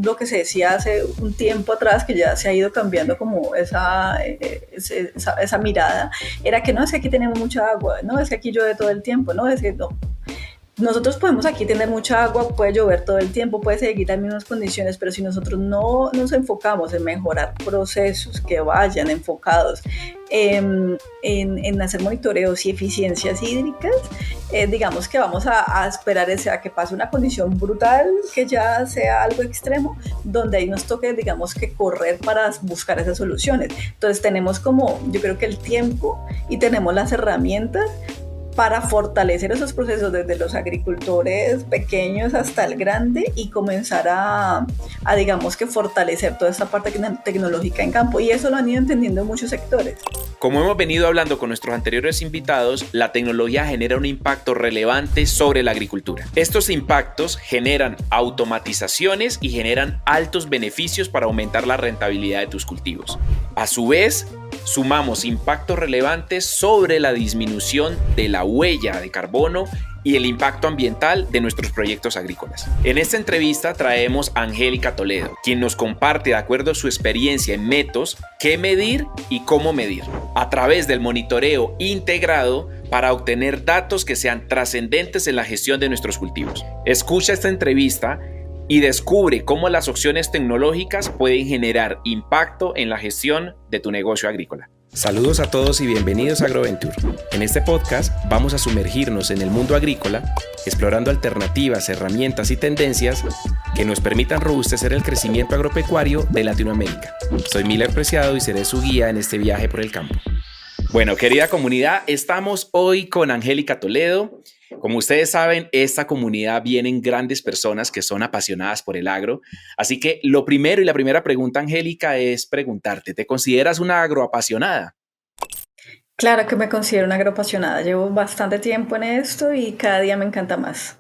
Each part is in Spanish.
lo que se decía hace un tiempo atrás, que ya se ha ido cambiando como esa mirada, era que no, es que aquí tenemos mucha agua, no, es que aquí llueve todo el tiempo, no, es que no. Nosotros podemos aquí tener mucha agua, puede llover todo el tiempo, puede seguir las mismas condiciones, pero si nosotros no nos enfocamos en mejorar procesos que vayan enfocados en hacer monitoreos y eficiencias hídricas, digamos que vamos a esperar a que pase una condición brutal, que ya sea algo extremo, donde ahí nos toque, digamos, que correr para buscar esas soluciones. Entonces tenemos como, yo creo que el tiempo y tenemos las herramientas para fortalecer esos procesos desde los agricultores pequeños hasta el grande y comenzar a digamos que fortalecer toda esta parte tecnológica en campo, y eso lo han ido entendiendo en muchos sectores. Como hemos venido hablando con nuestros anteriores invitados, la tecnología genera un impacto relevante sobre la agricultura. Estos impactos generan automatizaciones y generan altos beneficios para aumentar la rentabilidad de tus cultivos. A su vez, sumamos impactos relevantes sobre la disminución de la huella de carbono y el impacto ambiental de nuestros proyectos agrícolas. En esta entrevista traemos a Angélica Toledo, quien nos comparte, de acuerdo a su experiencia en métodos, qué medir y cómo medir, a través del monitoreo integrado para obtener datos que sean trascendentes en la gestión de nuestros cultivos. Escucha esta entrevista y descubre cómo las opciones tecnológicas pueden generar impacto en la gestión de tu negocio agrícola. Saludos a todos y bienvenidos a Agroventure. En este podcast vamos a sumergirnos en el mundo agrícola, explorando alternativas, herramientas y tendencias que nos permitan robustecer el crecimiento agropecuario de Latinoamérica. Soy Miller Preciado y seré su guía en este viaje por el campo. Bueno, querida comunidad, estamos hoy con Angélica Toledo. Como ustedes saben, esta comunidad vienen grandes personas que son apasionadas por el agro. Así que lo primero y la primera pregunta, Angélica, es preguntarte, ¿te consideras una agroapasionada? Claro que me considero una agroapasionada, llevo bastante tiempo en esto y cada día me encanta más.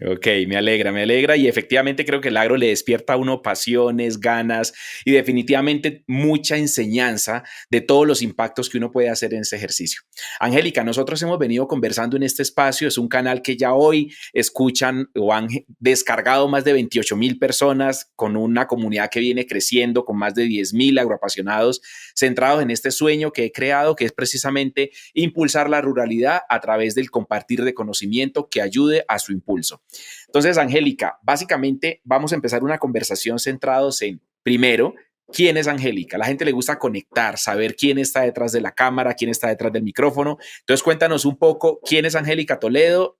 Ok, me alegra y efectivamente creo que el agro le despierta a uno pasiones, ganas y definitivamente mucha enseñanza de todos los impactos que uno puede hacer en ese ejercicio. Angélica, nosotros hemos venido conversando en este espacio, es un canal que ya hoy escuchan o han descargado más de 28,000 personas con una comunidad que viene creciendo con más de 10,000 agroapasionados centrados en este sueño que he creado, que es precisamente impulsar la ruralidad a través del compartir de conocimiento que ayude a su impulso. Entonces, Angélica, básicamente vamos a empezar una conversación centrados en, primero, ¿quién es Angélica? La gente le gusta conectar, saber quién está detrás de la cámara, quién está detrás del micrófono. Entonces, cuéntanos un poco quién es Angélica Toledo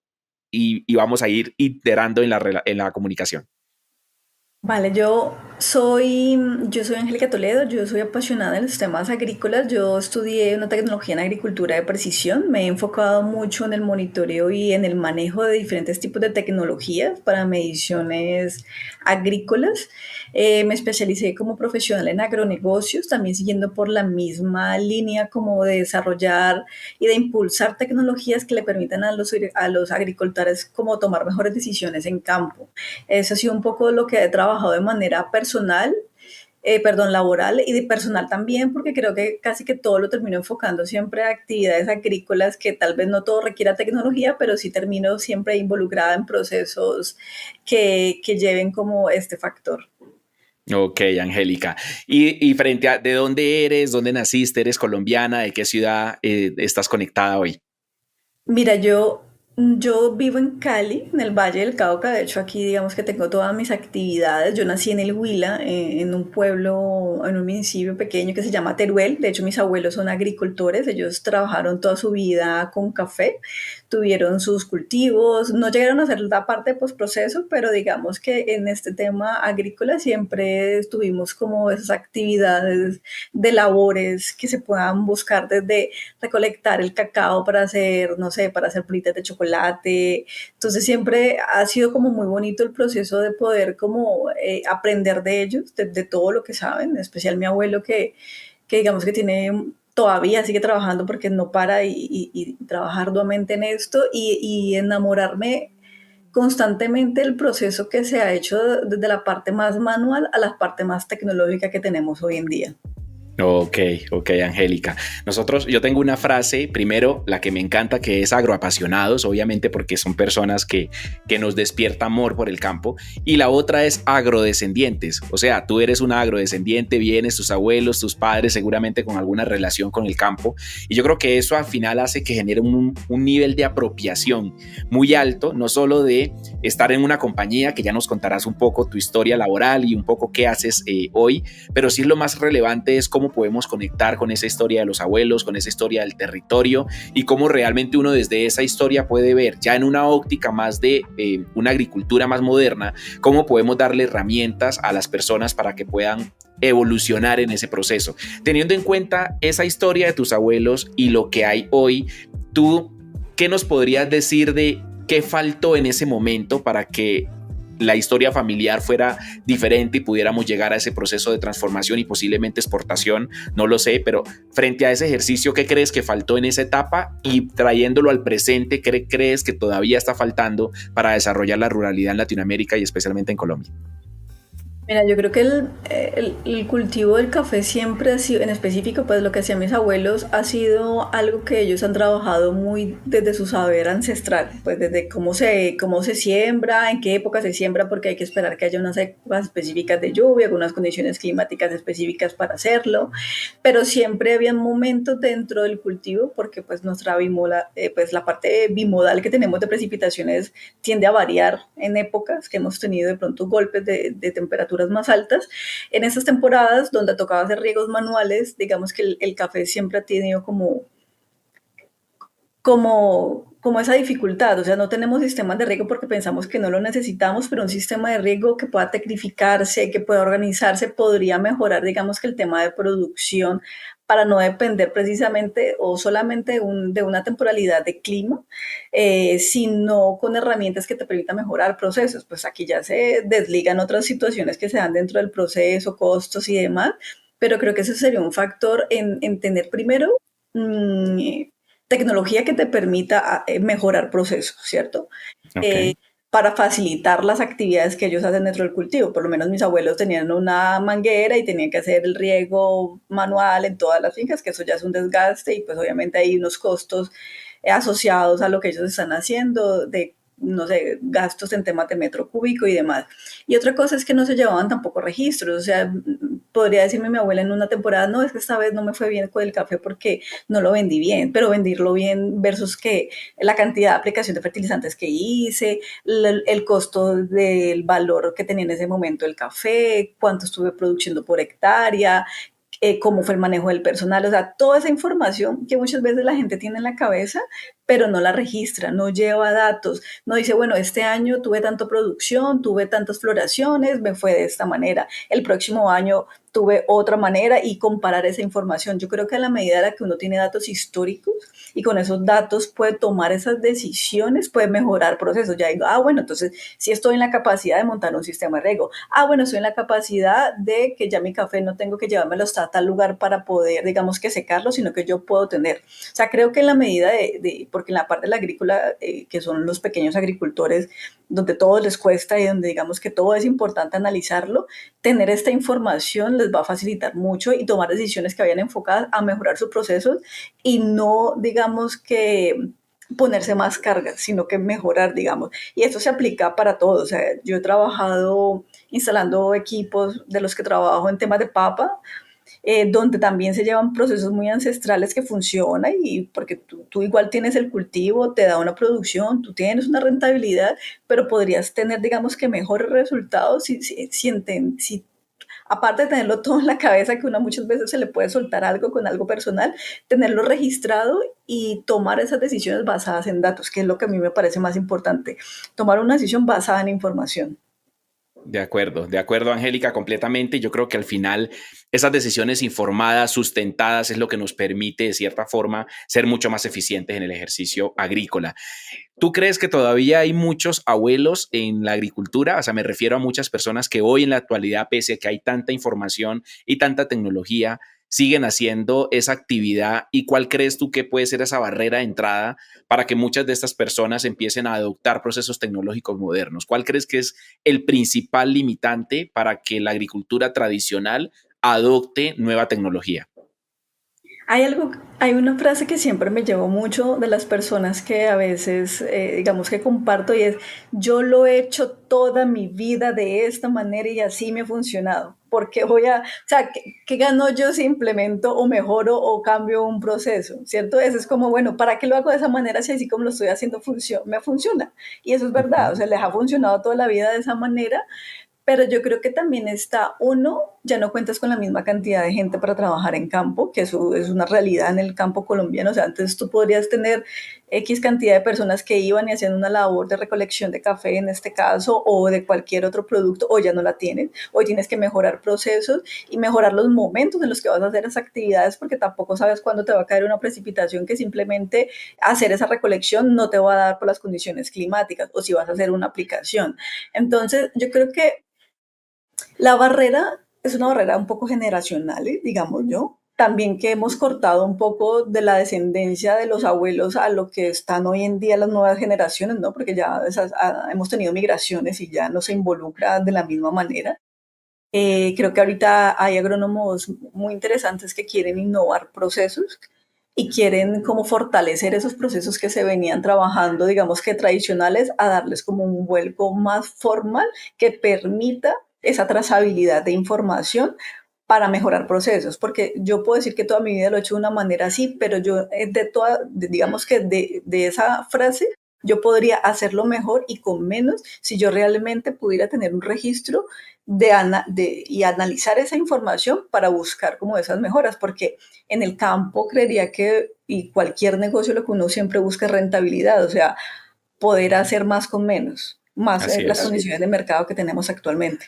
y vamos a ir iterando en la comunicación. Vale, yo soy Angélica Toledo, yo soy apasionada en los temas agrícolas, yo estudié una tecnología en agricultura de precisión, me he enfocado mucho en el monitoreo y en el manejo de diferentes tipos de tecnologías para mediciones agrícolas. Me especialicé como profesional en agronegocios, también siguiendo por la misma línea como de desarrollar y de impulsar tecnologías que le permitan a los agricultores como tomar mejores decisiones en campo. Eso ha sido un poco lo que he trabajado de manera personal, laboral y de personal también, porque creo que casi que todo lo termino enfocando siempre a actividades agrícolas que tal vez no todo requiera tecnología, pero sí termino siempre involucrada en procesos que lleven como este factor. Ok, Angélica. Y frente a de dónde eres, dónde naciste, eres colombiana, de qué ciudad estás conectada hoy. Mira, yo vivo en Cali, en el Valle del Cauca. De hecho aquí digamos que tengo todas mis actividades. Yo nací en el Huila, en un pueblo, en un municipio pequeño que se llama Teruel. De hecho mis abuelos son agricultores, ellos trabajaron toda su vida con café, tuvieron sus cultivos, no llegaron a hacer la parte de postproceso, pero digamos que en este tema agrícola siempre tuvimos como esas actividades de labores que se puedan buscar desde recolectar el cacao para hacer, no sé, para hacer bolitas de chocolate. Entonces siempre ha sido como muy bonito el proceso de poder como aprender de ellos, de todo lo que saben, en especial mi abuelo que digamos que tiene todavía sigue trabajando porque no para y trabaja arduamente en esto y enamorarme constantemente del proceso que se ha hecho desde la parte más manual a la parte más tecnológica que tenemos hoy en día. Ok, ok, Angélica. Yo tengo una frase, primero, la que me encanta, que es agroapasionados, obviamente porque son personas que nos despierta amor por el campo, y la otra es agrodescendientes, o sea, tú eres una agrodescendiente, vienes tus abuelos, tus padres, seguramente con alguna relación con el campo, y yo creo que eso al final hace que genere un nivel de apropiación muy alto, no solo de estar en una compañía, que ya nos contarás un poco tu historia laboral y un poco qué haces hoy, pero sí lo más relevante es cómo podemos conectar con esa historia de los abuelos, con esa historia del territorio y cómo realmente uno desde esa historia puede ver ya en una óptica más de una agricultura más moderna, cómo podemos darle herramientas a las personas para que puedan evolucionar en ese proceso. Teniendo en cuenta esa historia de tus abuelos y lo que hay hoy, ¿tú qué nos podrías decir de qué faltó en ese momento para que la historia familiar fuera diferente y pudiéramos llegar a ese proceso de transformación y posiblemente exportación? No lo sé, pero frente a ese ejercicio, ¿qué crees que faltó en esa etapa? Y trayéndolo al presente, ¿qué crees que todavía está faltando para desarrollar la ruralidad en Latinoamérica y especialmente en Colombia? Mira, yo creo que el cultivo del café siempre ha sido, en específico, pues lo que hacían mis abuelos ha sido algo que ellos han trabajado muy desde su saber ancestral, pues desde cómo se siembra, en qué época se siembra, porque hay que esperar que haya unas épocas específicas de lluvia, algunas condiciones climáticas específicas para hacerlo, pero siempre había momentos dentro del cultivo, porque pues pues la parte bimodal que tenemos de precipitaciones tiende a variar en épocas que hemos tenido de pronto golpes de temperaturas más altas. En estas temporadas donde tocaba hacer riegos manuales, digamos que el café siempre ha tenido como esa dificultad, o sea, no tenemos sistemas de riego porque pensamos que no lo necesitamos, pero un sistema de riego que pueda tecnificarse, que pueda organizarse, podría mejorar, digamos que el tema de producción para no depender precisamente o solamente de una temporalidad de clima, sino con herramientas que te permitan mejorar procesos. Pues aquí ya se desligan otras situaciones que se dan dentro del proceso, costos y demás, pero creo que ese sería un factor en tener primero mmm, tecnología que te permita mejorar procesos, ¿cierto? Ok. Eh, para facilitar las actividades que ellos hacen dentro del cultivo. Por lo menos mis abuelos tenían una manguera y tenían que hacer el riego manual en todas las fincas, que eso ya es un desgaste y pues obviamente hay unos costos asociados a lo que ellos están haciendo, de no sé, gastos en temas de metro cúbico y demás. Y otra cosa es que no se llevaban tampoco registros, o sea, podría decirme mi abuela en una temporada, no, es que esta vez no me fue bien con el café porque no lo vendí bien, pero vendirlo bien versus que la cantidad de aplicación de fertilizantes que hice, el costo del valor que tenía en ese momento el café, cuánto estuve produciendo por hectárea, cómo fue el manejo del personal, o sea, toda esa información que muchas veces la gente tiene en la cabeza, pero no la registra, no lleva datos, no dice, bueno, este año tuve tanta producción, tuve tantas floraciones, me fue de esta manera, el próximo año tuve otra manera y comparar esa información. Yo creo que a la medida en la que uno tiene datos históricos y con esos datos puede tomar esas decisiones, puede mejorar procesos. Ya digo, bueno, entonces sí estoy en la capacidad de montar un sistema de riego. Bueno, estoy en la capacidad de que ya mi café no tengo que llevármelo hasta tal lugar para poder, digamos, que secarlo, sino que yo puedo tener. O sea, creo que en la medida porque en la parte de la agrícola, que son los pequeños agricultores, donde todo les cuesta y donde digamos que todo es importante analizarlo, tener esta información les va a facilitar mucho y tomar decisiones que vayan enfocadas a mejorar sus procesos y no, digamos que ponerse más cargas, sino que mejorar, digamos. Y esto se aplica para todo. O sea, yo he trabajado instalando equipos de los que trabajo en temas de papa, donde también se llevan procesos muy ancestrales que funcionan y porque tú igual tienes el cultivo, te da una producción, tú tienes una rentabilidad, pero podrías tener, digamos que mejores resultados si aparte de tenerlo todo en la cabeza, que uno muchas veces se le puede soltar algo con algo personal, tenerlo registrado y tomar esas decisiones basadas en datos, que es lo que a mí me parece más importante, tomar una decisión basada en información. De acuerdo, Angélica, completamente. Yo creo que al final esas decisiones informadas, sustentadas, es lo que nos permite, de cierta forma, ser mucho más eficientes en el ejercicio agrícola. ¿Tú crees que todavía hay muchos abuelos en la agricultura? O sea, me refiero a muchas personas que hoy en la actualidad, pese a que hay tanta información y tanta tecnología, siguen haciendo esa actividad. ¿Y cuál crees tú que puede ser esa barrera de entrada para que muchas de estas personas empiecen a adoptar procesos tecnológicos modernos? ¿Cuál crees que es el principal limitante para que la agricultura tradicional adopte nueva tecnología? Hay una frase que siempre me llevo mucho de las personas que a veces, digamos que comparto y es, yo lo he hecho toda mi vida de esta manera y así me ha funcionado. Porque o sea, ¿qué gano yo si implemento o mejoro o cambio un proceso? ¿Cierto? Eso es como, bueno, ¿para qué lo hago de esa manera si así como lo estoy haciendo me funciona? Y eso es verdad, o Ujú. sea, les ha funcionado toda la vida de esa manera, pero yo creo que también está, uno, ya no cuentas con la misma cantidad de gente para trabajar en campo, que eso es una realidad en el campo colombiano. O sea, antes tú podrías tener X cantidad de personas que iban y hacían una labor de recolección de café en este caso, o de cualquier otro producto, o ya no la tienen. Hoy tienes que mejorar procesos y mejorar los momentos en los que vas a hacer esas actividades, porque tampoco sabes cuándo te va a caer una precipitación que simplemente hacer esa recolección no te va a dar por las condiciones climáticas, o si vas a hacer una aplicación. Entonces, yo creo que la barrera es una barrera un poco generacional, digamos yo. También que hemos cortado un poco de la descendencia de los abuelos a lo que están hoy en día las nuevas generaciones, ¿no? Porque ya hemos tenido migraciones y ya no se involucra de la misma manera. Creo que ahorita hay agrónomos muy interesantes que quieren innovar procesos y quieren como fortalecer esos procesos que se venían trabajando, digamos que tradicionales, a darles como un vuelco más formal que permita esa trazabilidad de información para mejorar procesos, porque yo puedo decir que toda mi vida lo he hecho de una manera así, pero yo digamos que de esa frase, yo podría hacerlo mejor y con menos si yo realmente pudiera tener un registro y analizar esa información para buscar como esas mejoras, porque en el campo creería que, y cualquier negocio lo que uno siempre busca es rentabilidad, o sea, poder hacer más con menos, más Así las es. condiciones de mercado que tenemos actualmente.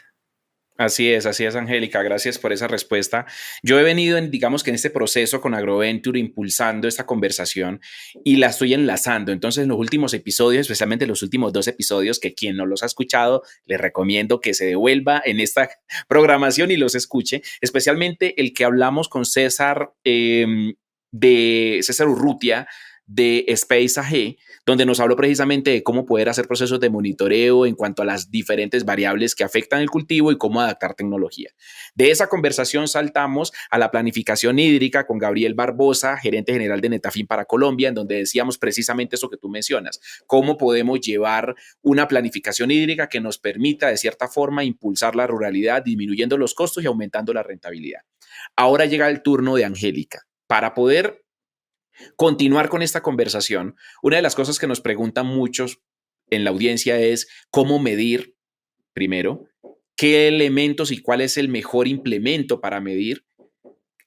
Así es, Angélica. Gracias por esa respuesta. Yo he venido, digamos que en este proceso con AgroVenture impulsando esta conversación y la estoy enlazando. Entonces, en los últimos episodios, especialmente los últimos dos episodios, que quien no los ha escuchado, les recomiendo que se devuelva en esta programación y los escuche, especialmente el que hablamos con César, de César Urrutia de Space AG, donde nos habló precisamente de cómo poder hacer procesos de monitoreo en cuanto a las diferentes variables que afectan el cultivo y cómo adaptar tecnología. De esa conversación saltamos a la planificación hídrica con Gabriel Barbosa, gerente general de Netafim para Colombia, en donde decíamos precisamente eso que tú mencionas, cómo podemos llevar una planificación hídrica que nos permita de cierta forma impulsar la ruralidad, disminuyendo los costos y aumentando la rentabilidad. Ahora llega el turno de Angélica. Para poder continuar con esta conversación, una de las cosas que nos preguntan muchos en la audiencia es cómo medir, primero, qué elementos y cuál es el mejor implemento para medir.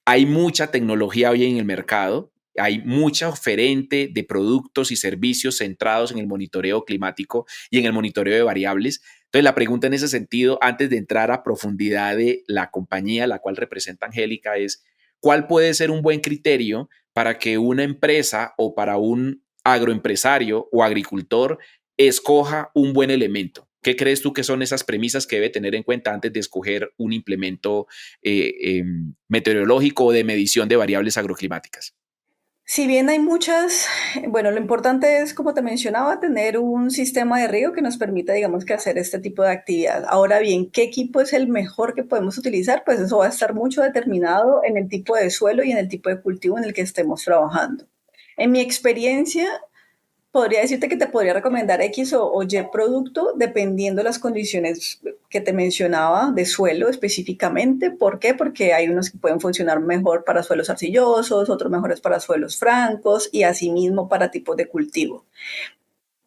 Hay mucha tecnología hoy en el mercado, hay mucha oferente de productos y servicios centrados en el monitoreo climático y en el monitoreo de variables. Entonces, la pregunta en ese sentido, antes de entrar a profundidad de la compañía la cual representa Angélica, es ¿cuál puede ser un buen criterio para que una empresa o para un agroempresario o agricultor escoja un buen elemento? ¿Qué crees tú que son esas premisas que debe tener en cuenta antes de escoger un implemento meteorológico o de medición de variables agroclimáticas? Si bien hay muchas, bueno, lo importante es, como te mencionaba, tener un sistema de riego que nos permita, digamos, que hacer este tipo de actividad. Ahora bien, ¿qué equipo es el mejor que podemos utilizar? Pues eso va a estar mucho determinado en el tipo de suelo y en el tipo de cultivo en el que estemos trabajando. En mi experiencia, podría decirte que te podría recomendar X o Y producto dependiendo de las condiciones que te mencionaba de suelo específicamente. ¿Por qué? Porque hay unos que pueden funcionar mejor para suelos arcillosos, otros mejores para suelos francos y asimismo para tipos de cultivo.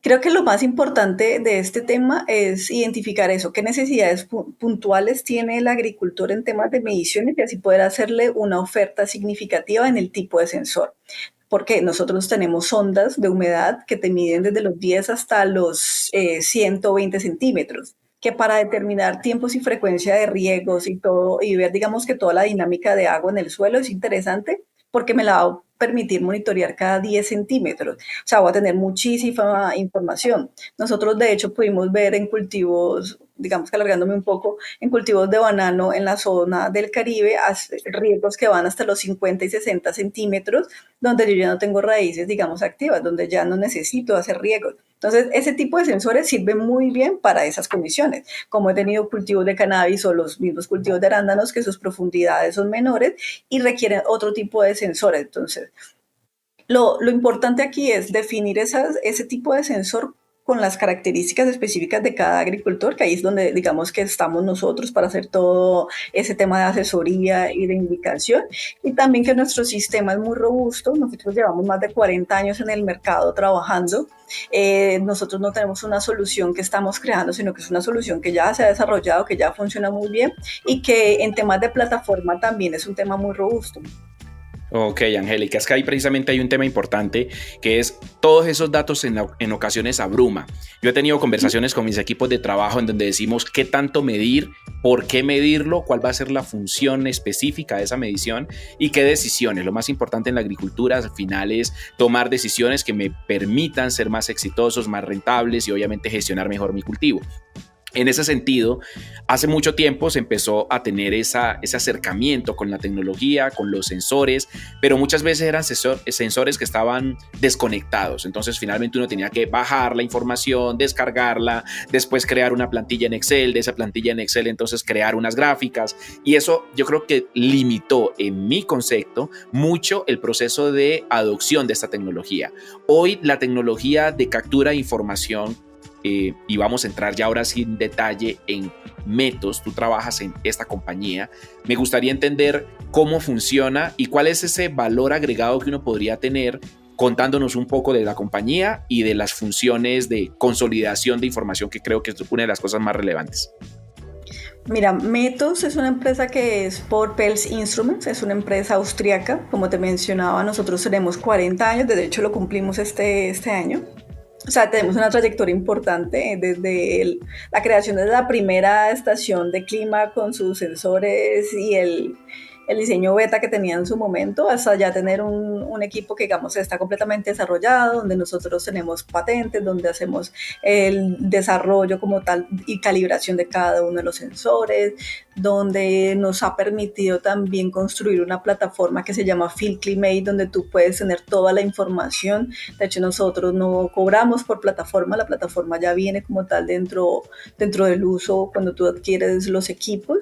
Creo que lo más importante de este tema es identificar eso, qué necesidades puntuales tiene el agricultor en temas de mediciones y así poder hacerle una oferta significativa en el tipo de sensor. Porque nosotros tenemos sondas de humedad que te miden desde los 10 hasta los 120 centímetros, que para determinar tiempos y frecuencia de riegos y todo, y ver, digamos, que toda la dinámica de agua en el suelo es interesante porque me la va a permitir monitorear cada 10 centímetros. O sea, voy a tener muchísima información. Nosotros, de hecho, pudimos ver en cultivos digamos que alargándome un poco, en cultivos de banano en la zona del Caribe, riegos que van hasta los 50 y 60 centímetros, donde yo ya no tengo raíces, digamos, activas, donde ya no necesito hacer riegos. Entonces, ese tipo de sensores sirve muy bien para esas condiciones. Como he tenido cultivos de cannabis o los mismos cultivos de arándanos, que sus profundidades son menores y requieren otro tipo de sensores. Entonces, lo importante aquí es definir ese tipo de sensor con las características específicas de cada agricultor, que ahí es donde digamos que estamos nosotros para hacer todo ese tema de asesoría y de indicación, y también que nuestro sistema es muy robusto. Nosotros llevamos más de 40 años en el mercado trabajando. Nosotros no tenemos una solución que estamos creando, sino que es una solución que ya se ha desarrollado, que ya funciona muy bien y que en temas de plataforma también es un tema muy robusto. Ok, Angélica, es que ahí precisamente hay un tema importante que es todos esos datos en ocasiones abruma. Yo he tenido conversaciones con mis equipos de trabajo en donde decimos qué tanto medir, por qué medirlo, cuál va a ser la función específica de esa medición y qué decisiones. Lo más importante en la agricultura al final es tomar decisiones que me permitan ser más exitosos, más rentables y obviamente gestionar mejor mi cultivo. En ese sentido, hace mucho tiempo se empezó a tener ese acercamiento con la tecnología, con los sensores, pero muchas veces eran sensores que estaban desconectados. Entonces, finalmente uno tenía que bajar la información, descargarla, después crear una plantilla en Excel, de esa plantilla en Excel entonces crear unas gráficas. Y eso yo creo que limitó, en mi concepto, mucho el proceso de adopción de esta tecnología. Hoy la tecnología de captura de información, y vamos a entrar ya ahora sí en detalle en Metos. Tú trabajas en esta compañía. Me gustaría entender cómo funciona y cuál es ese valor agregado que uno podría tener contándonos un poco de la compañía y de las funciones de consolidación de información, que creo que es una de las cosas más relevantes. Mira, Metos es una empresa que es por Pels Instruments, es una empresa austriaca. Como te mencionaba, nosotros tenemos 40 años, de hecho lo cumplimos este año. O sea, tenemos una trayectoria importante desde la creación de la primera estación de clima con sus sensores y el diseño beta que tenía en su momento, hasta ya tener un equipo que, digamos, está completamente desarrollado, donde nosotros tenemos patentes, donde hacemos el desarrollo como tal y calibración de cada uno de los sensores, donde nos ha permitido también construir una plataforma que se llama Field Climate, donde tú puedes tener toda la información. De hecho, nosotros no cobramos por plataforma, la plataforma ya viene como tal dentro del uso cuando tú adquieres los equipos,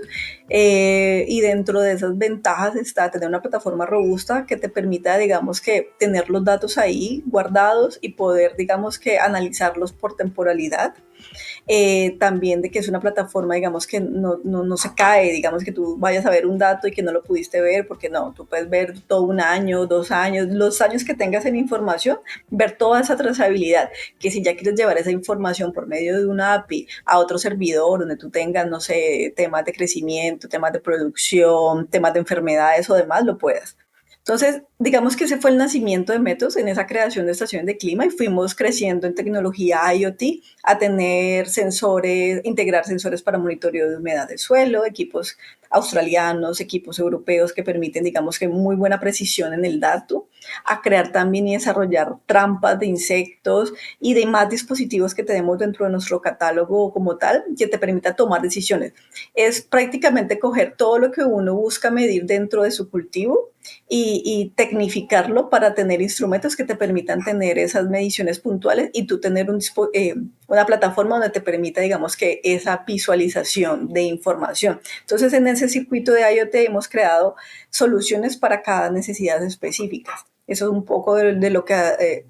y dentro de esas ventajas está tener una plataforma robusta que te permita, digamos, que tener los datos ahí guardados y poder, digamos, que analizarlos por temporalidad. También de que es una plataforma, digamos, que no se cae, digamos, que tú vayas a ver un dato y que no lo pudiste ver, porque no, tú puedes ver todo un año, 2 años, los años que tengas en información, ver toda esa trazabilidad, que si ya quieres llevar esa información por medio de una API a otro servidor donde tú tengas, no sé, temas de crecimiento, temas de producción, temas de enfermedades o demás, lo puedas. Entonces, digamos que ese fue el nacimiento de Metos en esa creación de estaciones de clima, y fuimos creciendo en tecnología IoT a tener sensores, integrar sensores para monitoreo de humedad del suelo, equipos australianos, equipos europeos que permiten, digamos, que muy buena precisión en el dato, a crear también y desarrollar trampas de insectos y de más dispositivos que tenemos dentro de nuestro catálogo como tal, que te permita tomar decisiones. Es prácticamente coger todo lo que uno busca medir dentro de su cultivo y tecnificarlo para tener instrumentos que te permitan tener esas mediciones puntuales y tú tener una plataforma donde te permita, digamos, que esa visualización de información. Entonces, en ese circuito de IoT hemos creado soluciones para cada necesidad específica. Eso es un poco de lo que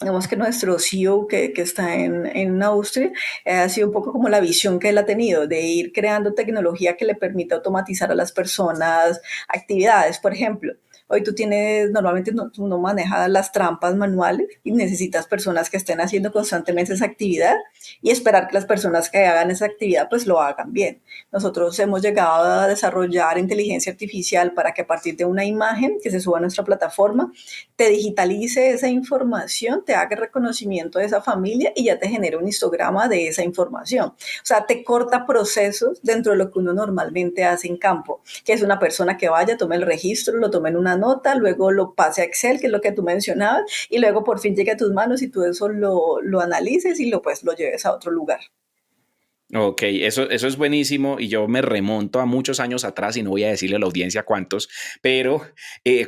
digamos que nuestro CEO que está en Austria, ha sido un poco como la visión que él ha tenido de ir creando tecnología que le permita automatizar a las personas actividades. Por ejemplo, hoy tú tienes, normalmente tú no manejas las trampas manuales y necesitas personas que estén haciendo constantemente esa actividad y esperar que las personas que hagan esa actividad pues lo hagan bien. Nosotros hemos llegado a desarrollar inteligencia artificial para que a partir de una imagen que se suba a nuestra plataforma, te digitalice esa información, te haga el reconocimiento de esa familia y ya te genera un histograma de esa información. O sea, te corta procesos dentro de lo que uno normalmente hace en campo, que es una persona que vaya, tome el registro, lo tome en una nota, luego lo pase a Excel, que es lo que tú mencionabas, y luego por fin llegue a tus manos y tú eso lo analices y lo lleves a otro lugar. Ok, eso es buenísimo y yo me remonto a muchos años atrás y no voy a decirle a la audiencia cuántos, pero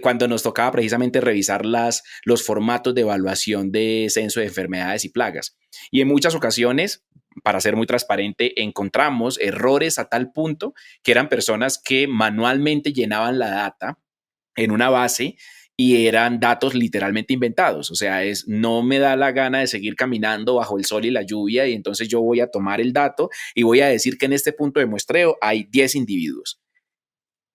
cuando nos tocaba precisamente revisar los formatos de evaluación de censo de enfermedades y plagas. Y en muchas ocasiones, para ser muy transparente, encontramos errores a tal punto que eran personas que manualmente llenaban la data en una base y eran datos literalmente inventados. O sea, no me da la gana de seguir caminando bajo el sol y la lluvia y entonces yo voy a tomar el dato y voy a decir que en este punto de muestreo hay 10 individuos.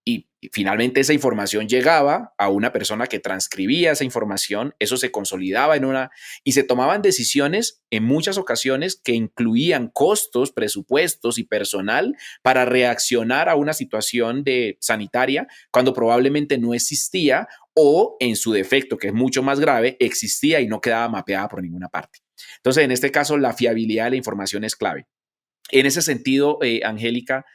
Y finalmente esa información llegaba a una persona que transcribía esa información, eso se consolidaba y se tomaban decisiones en muchas ocasiones que incluían costos, presupuestos y personal para reaccionar a una situación sanitaria cuando probablemente no existía o en su defecto, que es mucho más grave, existía y no quedaba mapeada por ninguna parte. Entonces, en este caso, la fiabilidad de la información es clave. En ese sentido, Angélica,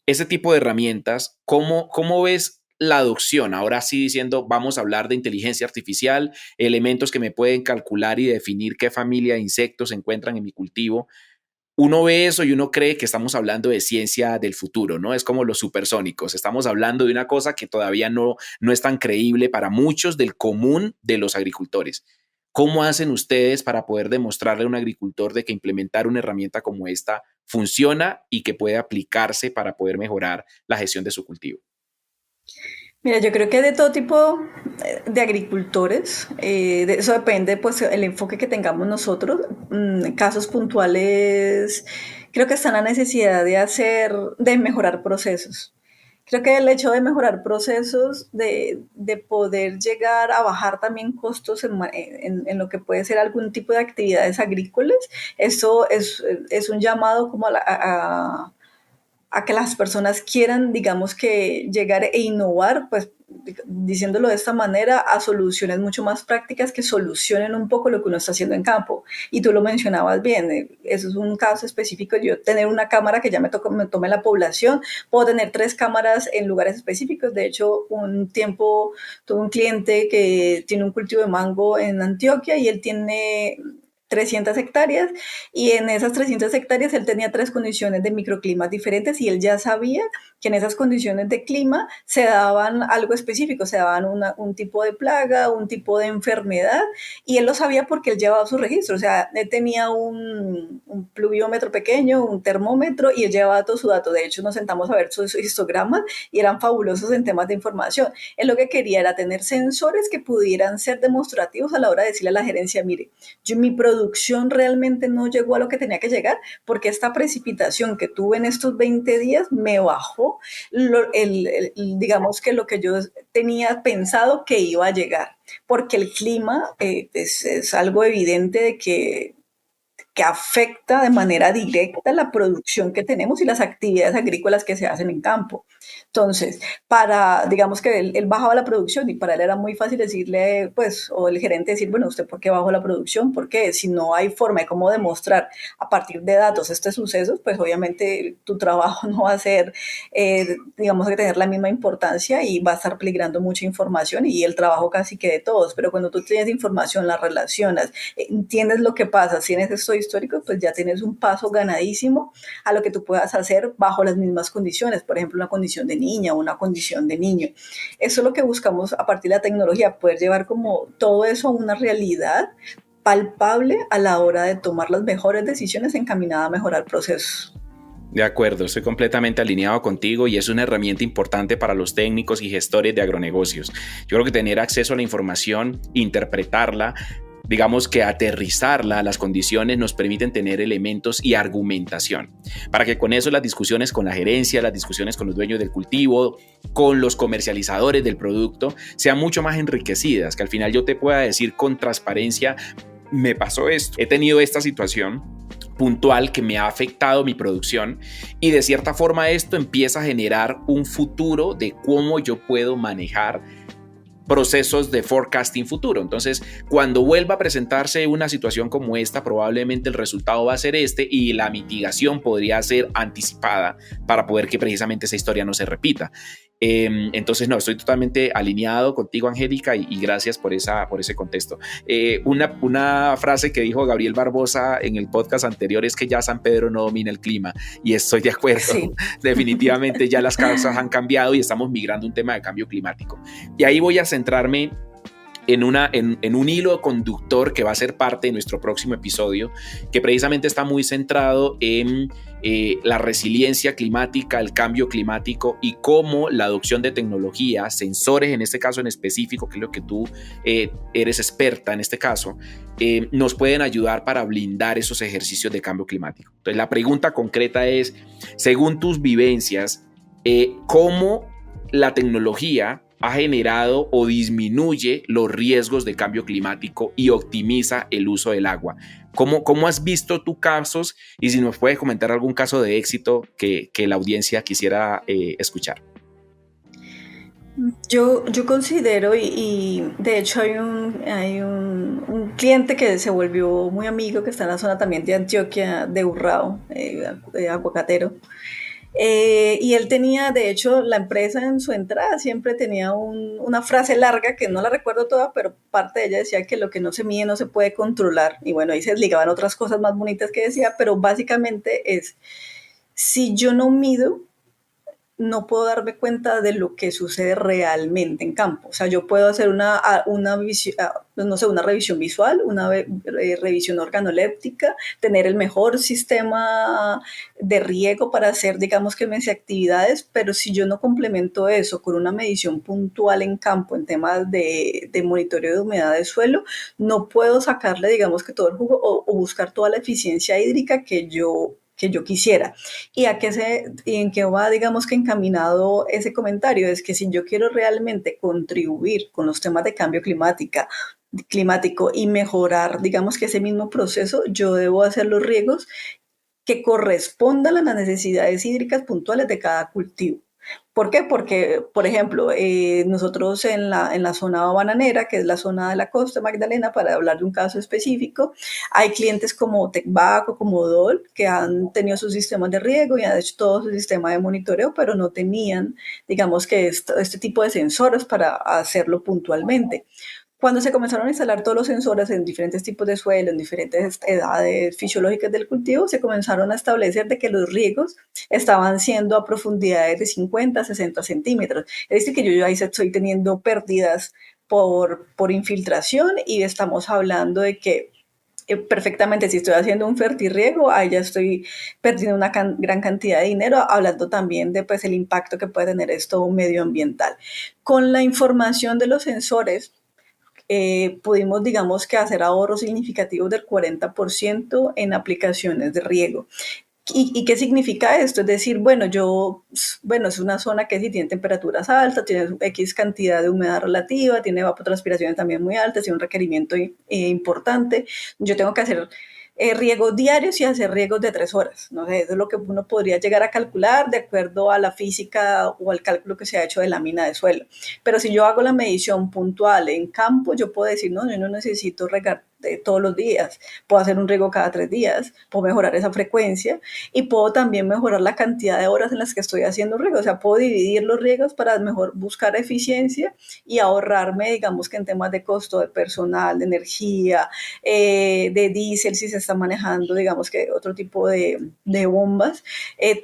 ese tipo de herramientas, ¿cómo ves la adopción? Ahora sí diciendo, vamos a hablar de inteligencia artificial, elementos que me pueden calcular y definir qué familia de insectos se encuentran en mi cultivo. Uno ve eso y uno cree que estamos hablando de ciencia del futuro, ¿no? Es como los supersónicos. Estamos hablando de una cosa que todavía no es tan creíble para muchos del común de los agricultores. ¿Cómo hacen ustedes para poder demostrarle a un agricultor de que implementar una herramienta como esta funciona y que puede aplicarse para poder mejorar la gestión de su cultivo? Mira, yo creo que de todo tipo de agricultores, de eso depende pues el enfoque que tengamos nosotros. Casos puntuales, creo que está en la necesidad de mejorar procesos. Creo que el hecho de mejorar procesos, de poder llegar a bajar también costos en lo que puede ser algún tipo de actividades agrícolas, eso es un llamado como a que las personas quieran, digamos que llegar e innovar, pues diciéndolo de esta manera, a soluciones mucho más prácticas que solucionen un poco lo que uno está haciendo en campo. Y tú lo mencionabas bien, eso es un caso específico. Yo tener una cámara que ya me tome la población, puedo tener 3 cámaras en lugares específicos. De hecho, un tiempo tuve un cliente que tiene un cultivo de mango en Antioquia y él tiene 300 hectáreas y en esas 300 hectáreas él tenía 3 condiciones de microclimas diferentes y él ya sabía que en esas condiciones de clima se daban algo específico, se daban un tipo de plaga, un tipo de enfermedad y él lo sabía porque él llevaba su registro, o sea, él tenía un pluviómetro pequeño, un termómetro y él llevaba todo su dato. De hecho, nos sentamos a ver sus histogramas y eran fabulosos en temas de información. Él lo que quería era tener sensores que pudieran ser demostrativos a la hora de decirle a la gerencia, mire, mi producción realmente no llegó a lo que tenía que llegar porque esta precipitación que tuve en estos 20 días me bajó digamos que lo que yo tenía pensado que iba a llegar, porque el clima es algo evidente de que afecta de manera directa la producción que tenemos y las actividades agrícolas que se hacen en campo. Entonces, digamos que él bajaba la producción y para él era muy fácil decirle, pues, o el gerente decir, bueno, ¿usted por qué bajó la producción? Porque si no hay forma de cómo demostrar a partir de datos estos sucesos, pues obviamente tu trabajo no va a ser, digamos que tener la misma importancia y va a estar peligrando mucha información y el trabajo casi que de todos. Pero cuando tú tienes información, la relacionas, entiendes lo que pasa, tienes esto histórico, pues ya tienes un paso ganadísimo a lo que tú puedas hacer bajo las mismas condiciones, por ejemplo, una condición de niña o una condición de niño. Eso es lo que buscamos a partir de la tecnología, poder llevar como todo eso a una realidad palpable a la hora de tomar las mejores decisiones encaminadas a mejorar procesos. De acuerdo, estoy completamente alineado contigo y es una herramienta importante para los técnicos y gestores de agronegocios. Yo creo que tener acceso a la información, interpretarla, digamos que aterrizarla a las condiciones nos permiten tener elementos y argumentación para que con eso las discusiones con la gerencia, las discusiones con los dueños del cultivo, con los comercializadores del producto sean mucho más enriquecidas, que al final yo te pueda decir con transparencia, me pasó esto, he tenido esta situación puntual que me ha afectado mi producción y de cierta forma esto empieza a generar un futuro de cómo yo puedo manejar procesos de forecasting futuro. Entonces, cuando vuelva a presentarse una situación como esta, probablemente el resultado va a ser este y la mitigación podría ser anticipada para poder que precisamente esa historia no se repita. Entonces, no, estoy totalmente alineado contigo, Angélica, y gracias por ese contexto. Una frase que dijo Gabriel Barbosa en el podcast anterior es que ya San Pedro no domina el clima, y estoy de acuerdo. Sí. Definitivamente ya las causas han cambiado y estamos migrando a un tema de cambio climático. Y ahí voy a centrarme en un hilo conductor que va a ser parte de nuestro próximo episodio, que precisamente está muy centrado en la resiliencia climática, el cambio climático y cómo la adopción de tecnología, sensores en este caso en específico, que es lo que tú eres experta en este caso, nos pueden ayudar para blindar esos ejercicios de cambio climático. Entonces la pregunta concreta es, según tus vivencias, ¿cómo la tecnología ha generado o disminuye los riesgos de cambio climático y optimiza el uso del agua? ¿Cómo has visto tú casos? Y si nos puedes comentar algún caso de éxito que la audiencia quisiera escuchar. Yo considero, y de hecho hay un cliente que se volvió muy amigo, que está en la zona también de Antioquia, de Urrao, aguacatero. Y él tenía, de hecho, la empresa en su entrada siempre tenía una frase larga que no la recuerdo toda, pero parte de ella decía que lo que no se mide no se puede controlar. Y bueno, ahí se desligaban otras cosas más bonitas que decía, pero básicamente es, si yo no mido, no puedo darme cuenta de lo que sucede realmente en campo. O sea, yo puedo hacer no sé, una revisión visual, una revisión organoléptica, tener el mejor sistema de riego para hacer, digamos que mis actividades, pero si yo no complemento eso con una medición puntual en campo en temas de monitoreo de humedad de suelo, no puedo sacarle, digamos que todo el jugo o buscar toda la eficiencia hídrica que yo quisiera. ¿Y en qué va, digamos que encaminado ese comentario? Es que si yo quiero realmente contribuir con los temas de cambio climático y mejorar, digamos que ese mismo proceso, yo debo hacer los riegos que correspondan a las necesidades hídricas puntuales de cada cultivo. ¿Por qué? Porque, por ejemplo, nosotros en la zona bananera, que es la zona de la costa Magdalena, para hablar de un caso específico, hay clientes como Tecvac o como Dol que han tenido sus sistemas de riego y han hecho todo su sistema de monitoreo, pero no tenían, digamos que este tipo de sensores para hacerlo puntualmente. Cuando se comenzaron a instalar todos los sensores en diferentes tipos de suelo, en diferentes edades fisiológicas del cultivo, se comenzaron a establecer de que los riegos estaban siendo a profundidades de 50 a 60 centímetros. Es decir, que yo ahí estoy teniendo pérdidas por infiltración y estamos hablando de que perfectamente, si estoy haciendo un fertirriego, ahí ya estoy perdiendo una gran cantidad de dinero, hablando también de pues, el impacto que puede tener esto medioambiental. Con la información de los sensores, pudimos, digamos, que hacer ahorros significativos del 40% en aplicaciones de riego. ¿Y qué significa esto? Es decir, bueno, es una zona que sí tiene temperaturas altas, tiene X cantidad de humedad relativa, tiene evapotranspiraciones también muy altas, tiene un requerimiento importante. Yo tengo que hacer riegos diarios y hacer riegos de 3 horas. No sé, eso es lo que uno podría llegar a calcular de acuerdo a la física o al cálculo que se ha hecho de lámina de suelo. Pero si yo hago la medición puntual en campo, yo puedo decir, no, yo no necesito regar todos los días, puedo hacer un riego cada 3 días, puedo mejorar esa frecuencia y puedo también mejorar la cantidad de horas en las que estoy haciendo riego, o sea, puedo dividir los riegos para mejor buscar eficiencia y ahorrarme, digamos que en temas de costo de personal, de energía, de diésel si se está manejando, digamos que otro tipo de bombas,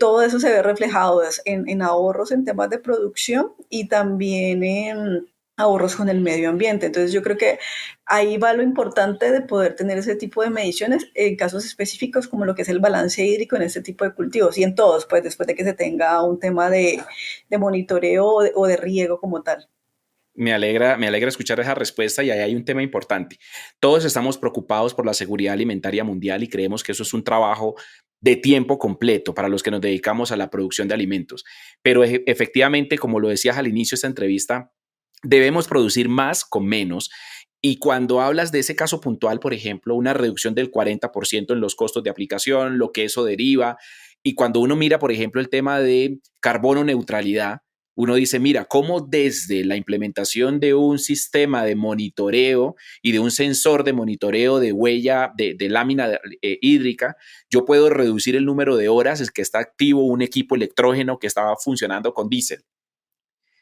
todo eso se ve reflejado en ahorros en temas de producción y también en ahorros con el medio ambiente. Entonces yo creo que ahí va lo importante de poder tener ese tipo de mediciones en casos específicos como lo que es el balance hídrico en este tipo de cultivos y en todos, pues después de que se tenga un tema de monitoreo o de riego como tal. Me alegra escuchar esa respuesta y ahí hay un tema importante. Todos estamos preocupados por la seguridad alimentaria mundial y creemos que eso es un trabajo de tiempo completo para los que nos dedicamos a la producción de alimentos. Pero efectivamente, como lo decías al inicio de esta entrevista, debemos producir más con menos. Y cuando hablas de ese caso puntual, por ejemplo, una reducción del 40% en los costos de aplicación, lo que eso deriva, y cuando uno mira, por ejemplo, el tema de carbono neutralidad, uno dice, mira, cómo desde la implementación de un sistema de monitoreo y de un sensor de monitoreo de huella de lámina hídrica, yo puedo reducir el número de horas en que está activo un equipo electrógeno que estaba funcionando con diésel.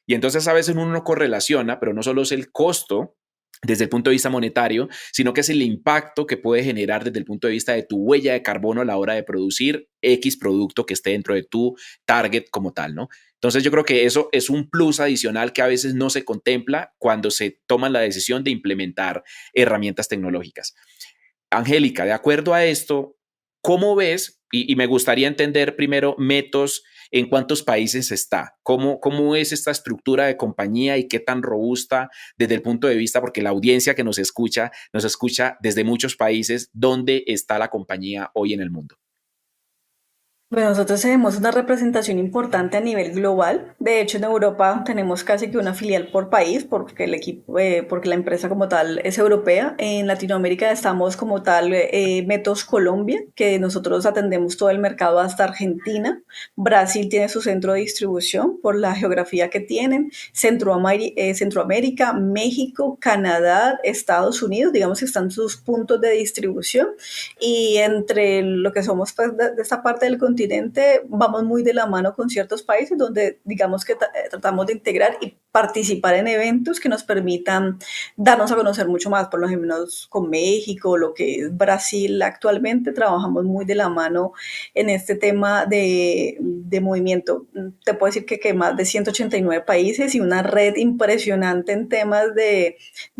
Y entonces a veces uno no correlaciona, pero no solo es el costo desde el punto de vista monetario, sino que es el impacto que puede generar desde el punto de vista de tu huella de carbono a la hora de producir X producto que esté dentro de tu target como tal, ¿no? Entonces yo creo que eso es un plus adicional que a veces no se contempla cuando se toma la decisión de implementar herramientas tecnológicas. Angélica, de acuerdo a esto, ¿cómo ves? Y me gustaría entender primero Metos en cuántos países está, cómo es esta estructura de compañía y qué tan robusta desde el punto de vista, porque la audiencia que nos escucha desde muchos países, ¿dónde está la compañía hoy en el mundo? Bueno, nosotros tenemos una representación importante a nivel global. De hecho, en Europa tenemos casi que una filial por país, porque el equipo, porque la empresa como tal es europea. En Latinoamérica estamos como tal Metos Colombia, que nosotros atendemos todo el mercado hasta Argentina. Brasil tiene su centro de distribución por la geografía que tienen. Centroamérica, México, Canadá, Estados Unidos, digamos que están sus puntos de distribución. Y entre lo que somos pues, de esta parte del continente, vamos muy de la mano con ciertos países donde digamos que tratamos de integrar y participar en eventos que nos permitan darnos a conocer mucho más, por lo menos con México, lo que es Brasil actualmente, trabajamos muy de la mano en este tema de movimiento. Te puedo decir que más de 189 países y una red impresionante en temas de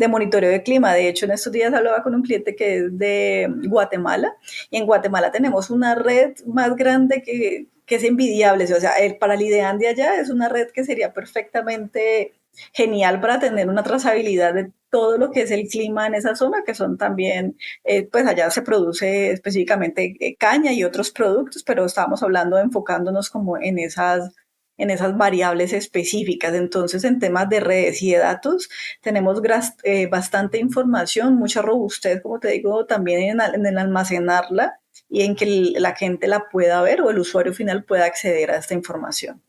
monitoreo de clima. De hecho, en estos días hablaba con un cliente que es de Guatemala y en Guatemala tenemos una red más grande que es envidiable. O sea, el Paralidean de allá es una red que sería perfectamente genial para tener una trazabilidad de todo lo que es el clima en esa zona, que son también, pues allá se produce específicamente caña y otros productos, pero estábamos hablando, enfocándonos como en esas variables específicas. Entonces, en temas de redes y de datos, tenemos bastante información, mucha robustez, como te digo, también en el almacenarla y en que la gente la pueda ver o el usuario final pueda acceder a esta información.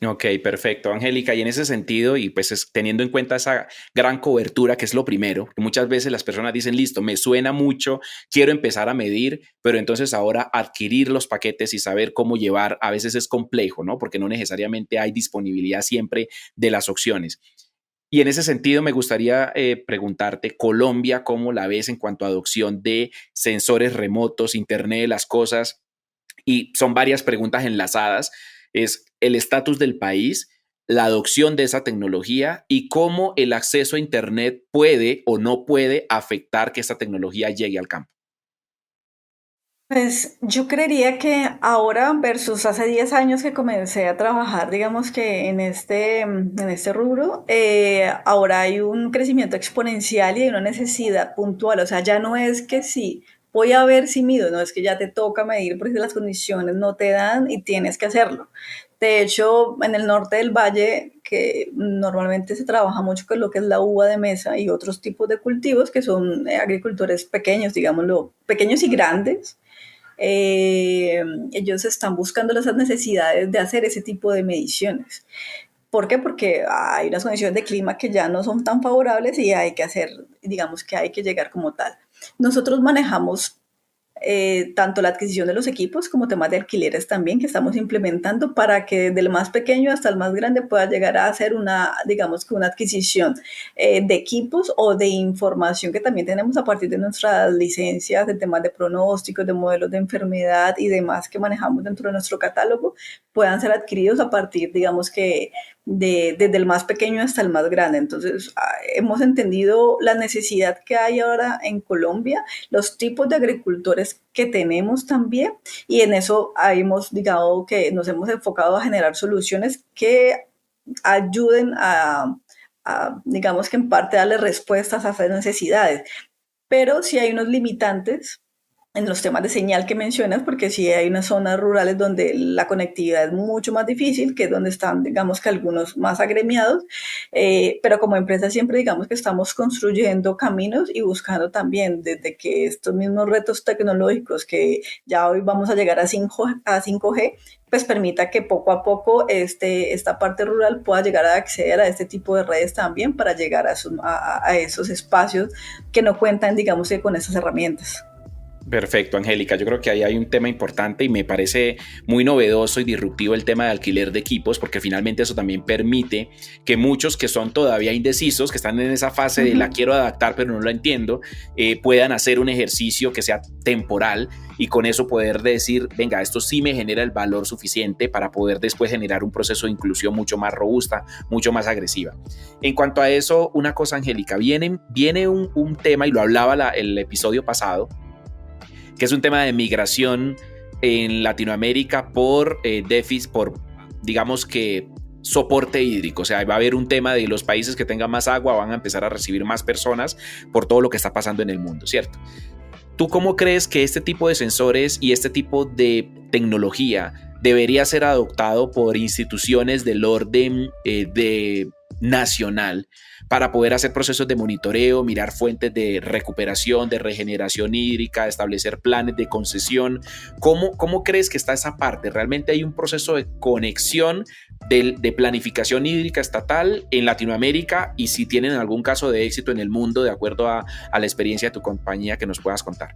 Ok, perfecto, Angélica. Y en ese sentido, y pues teniendo en cuenta esa gran cobertura, que es lo primero, que muchas veces las personas dicen, listo, me suena mucho, quiero empezar a medir, pero entonces ahora adquirir los paquetes y saber cómo llevar, a veces es complejo, ¿no? Porque no necesariamente hay disponibilidad siempre de las opciones. Y en ese sentido, me gustaría preguntarte, Colombia, ¿cómo la ves en cuanto a adopción de sensores remotos, Internet de las cosas? Y son varias preguntas enlazadas. Es el estatus del país, la adopción de esa tecnología y cómo el acceso a Internet puede o no puede afectar que esta tecnología llegue al campo. Pues yo creería que ahora versus hace 10 años que comencé a trabajar, digamos que en este rubro, ahora hay un crecimiento exponencial y hay una necesidad puntual. O sea, ya no es que si voy a ver si mido, no es que ya te toca medir porque las condiciones no te dan y tienes que hacerlo. De hecho, en el norte del valle, que normalmente se trabaja mucho con lo que es la uva de mesa y otros tipos de cultivos que son agricultores pequeños, digámoslo, pequeños y grandes, eh, ellos están buscando las necesidades de hacer ese tipo de mediciones. ¿Por qué? Porque hay unas condiciones de clima que ya no son tan favorables y hay que hacer, digamos que hay que llegar como tal. Nosotros manejamos tanto la adquisición de los equipos como temas de alquileres también que estamos implementando para que desde el más pequeño hasta el más grande pueda llegar a hacer una, digamos que una adquisición de equipos o de información que también tenemos a partir de nuestras licencias de temas de pronósticos, de modelos de enfermedad y demás que manejamos dentro de nuestro catálogo, puedan ser adquiridos a partir, digamos que desde el más pequeño hasta el más grande. Entonces, hemos entendido la necesidad que hay ahora en Colombia, los tipos de agricultores que tenemos también, y en eso hemos, digamos, que nos hemos enfocado a generar soluciones que ayuden digamos que en parte, darle respuestas a esas necesidades. Pero sí hay unos limitantes en los temas de señal que mencionas, porque sí hay unas zonas rurales donde la conectividad es mucho más difícil, que es donde están, digamos que algunos más agremiados, pero como empresa siempre digamos que estamos construyendo caminos y buscando también desde que estos mismos retos tecnológicos que ya hoy vamos a llegar a 5G, pues permita que poco a poco esta parte rural pueda llegar a acceder a este tipo de redes también para llegar a esos espacios que no cuentan, digamos que con esas herramientas. Perfecto, Angélica. Yo creo que ahí hay un tema importante y me parece muy novedoso y disruptivo el tema de alquiler de equipos, porque finalmente eso también permite que muchos que son todavía indecisos, que están en esa fase de la quiero adaptar pero no lo entiendo, puedan hacer un ejercicio que sea temporal y con eso poder decir, venga, esto sí me genera el valor suficiente para poder después generar un proceso de inclusión mucho más robusta, mucho más agresiva. En cuanto a eso, una cosa, Angélica, viene un tema, y lo hablaba el episodio pasado, que es un tema de migración en Latinoamérica por déficit, por, digamos que, soporte hídrico. O sea, va a haber un tema de los países que tengan más agua van a empezar a recibir más personas por todo lo que está pasando en el mundo, ¿cierto? ¿Tú cómo crees que este tipo de sensores y este tipo de tecnología debería ser adoptado por instituciones del orden nacional para poder hacer procesos de monitoreo, mirar fuentes de recuperación, de regeneración hídrica, establecer planes de concesión? ¿Cómo crees que está esa parte? ¿Realmente hay un proceso de conexión de planificación hídrica estatal en Latinoamérica, y si tienen algún caso de éxito en el mundo de acuerdo a la experiencia de tu compañía que nos puedas contar?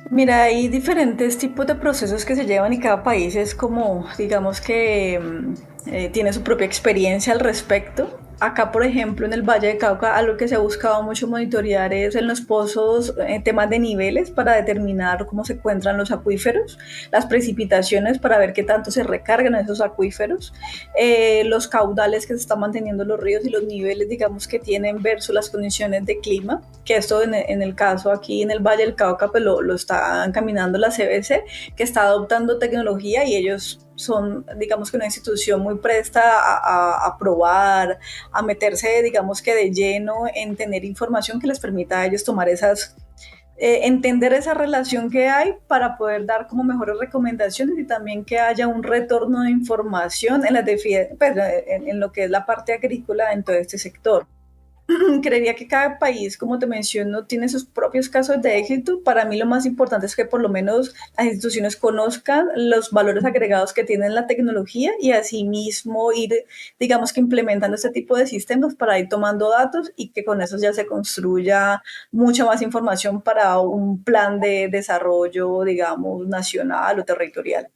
Mira, hay diferentes tipos de procesos que se llevan y cada país es como, digamos que tiene su propia experiencia al respecto. Acá, por ejemplo, en el Valle de Cauca, algo que se ha buscado mucho monitorear es en los pozos temas de niveles para determinar cómo se encuentran los acuíferos, las precipitaciones para ver qué tanto se recargan esos acuíferos, los caudales que se están manteniendo los ríos y los niveles, digamos, que tienen versus las condiciones de clima, que esto en el caso aquí en el Valle del Cauca, pues lo está encaminando la CBC, que está adoptando tecnología y ellos son, digamos que una institución muy presta a probar, a meterse, digamos que de lleno en tener información que les permita a ellos tomar entender esa relación que hay para poder dar como mejores recomendaciones y también que haya un retorno de información pues, en lo que es la parte agrícola en todo este sector. Creería que cada país, como te menciono, tiene sus propios casos de éxito. Para mí lo más importante es que por lo menos las instituciones conozcan los valores agregados que tiene la tecnología y asimismo ir, digamos que implementando este tipo de sistemas para ir tomando datos y que con eso ya se construya mucha más información para un plan de desarrollo, digamos, nacional o territorial.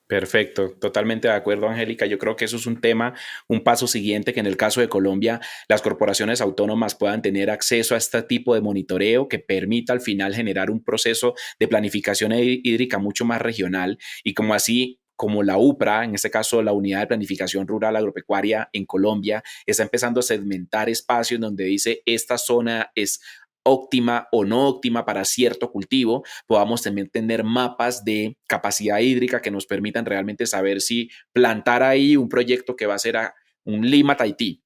Perfecto, totalmente de acuerdo, Angélica. Yo creo que eso es un tema, un paso siguiente, que en el caso de Colombia las corporaciones autónomas puedan tener acceso a este tipo de monitoreo que permita al final generar un proceso de planificación hídrica mucho más regional, y como así como la UPRA, en este caso la Unidad de Planificación Rural Agropecuaria en Colombia, está empezando a segmentar espacios donde dice esta zona es óptima o no óptima para cierto cultivo, podamos también tener mapas de capacidad hídrica que nos permitan realmente saber si plantar ahí un proyecto que va a ser un Lima Tahití,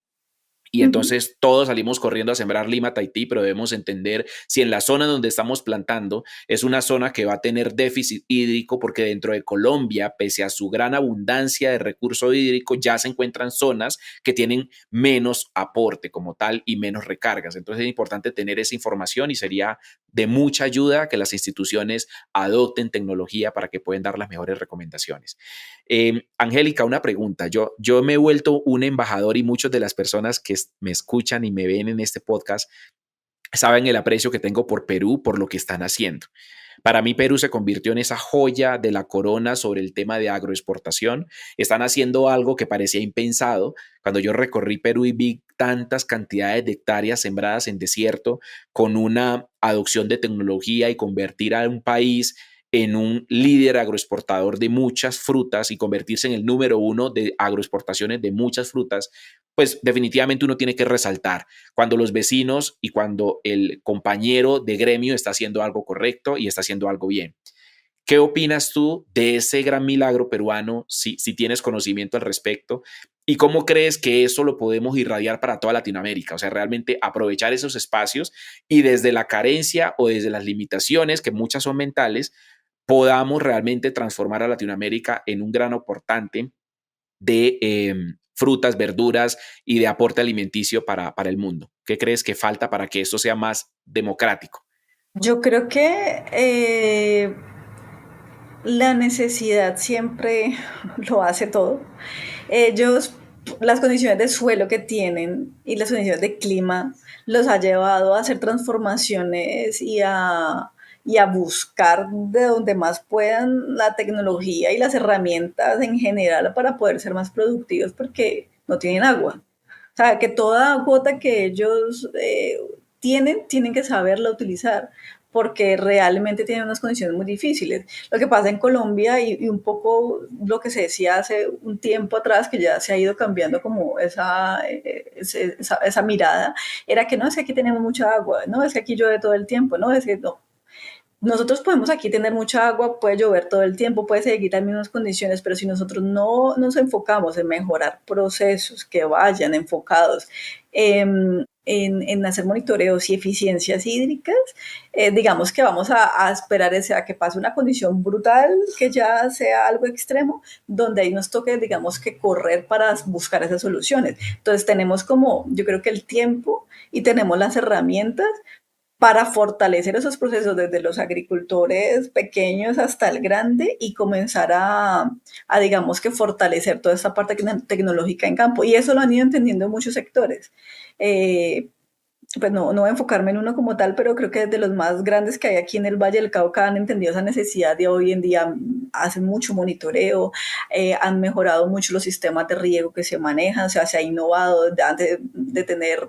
y Uh -huh. entonces todos salimos corriendo a sembrar Lima Tahití, pero debemos entender si en la zona donde estamos plantando es una zona que va a tener déficit hídrico, porque dentro de Colombia, pese a su gran abundancia de recurso hídrico, ya se encuentran zonas que tienen menos aporte como tal y menos recargas. Entonces es importante tener esa información y sería de mucha ayuda que las instituciones adopten tecnología para que puedan dar las mejores recomendaciones. Angélica, una pregunta. Yo me he vuelto un embajador, y muchas de las personas que me escuchan y me ven en este podcast saben el aprecio que tengo por Perú, por lo que están haciendo. Para mí, Perú se convirtió en esa joya de la corona sobre el tema de agroexportación. Están haciendo algo que parecía impensado. Cuando yo recorrí Perú y vi tantas cantidades de hectáreas sembradas en desierto, con una adopción de tecnología y convertir a un país en un líder agroexportador de muchas frutas y convertirse en el número uno de agroexportaciones de muchas frutas, pues definitivamente uno tiene que resaltar cuando los vecinos y cuando el compañero de gremio está haciendo algo correcto y está haciendo algo bien. ¿Qué opinas tú de ese gran milagro peruano, si tienes conocimiento al respecto, ¿Y cómo crees que eso lo podemos irradiar para toda Latinoamérica? O sea, realmente aprovechar esos espacios y desde la carencia o desde las limitaciones, que muchas son mentales, podamos realmente transformar a Latinoamérica en un grano portante de frutas, verduras y de aporte alimenticio para el mundo. ¿Qué crees que falta para que esto sea más democrático? Yo creo que la necesidad siempre lo hace todo. Ellos, las condiciones de suelo que tienen y las condiciones de clima los ha llevado a hacer transformaciones y a buscar de donde más puedan la tecnología y las herramientas en general para poder ser más productivos porque no tienen agua. O sea, que toda gota que ellos tienen que saberla utilizar porque realmente tienen unas condiciones muy difíciles. Lo que pasa en Colombia y un poco lo que se decía hace un tiempo atrás, que ya se ha ido cambiando como esa mirada, era que no, es que aquí tenemos mucha agua, no, es que aquí llueve todo el tiempo, no, es que no, nosotros podemos aquí tener mucha agua, puede llover todo el tiempo, puede seguir las mismas condiciones, pero si nosotros no nos enfocamos en mejorar procesos que vayan enfocados en hacer monitoreos y eficiencias hídricas, digamos que vamos a esperar a que pase una condición brutal, que ya sea algo extremo, donde ahí nos toque, digamos que correr para buscar esas soluciones. Entonces tenemos como, yo creo que el tiempo y tenemos las herramientas para fortalecer esos procesos desde los agricultores pequeños hasta el grande y comenzar digamos que fortalecer toda esta parte tecnológica en campo. Y eso lo han ido entendiendo muchos sectores. Eh, pues no voy a enfocarme en uno como tal, pero creo que desde los más grandes que hay aquí en el Valle del Cauca han entendido esa necesidad de hoy en día, hacen mucho monitoreo, han mejorado mucho los sistemas de riego que se manejan, o sea, se ha innovado antes de tener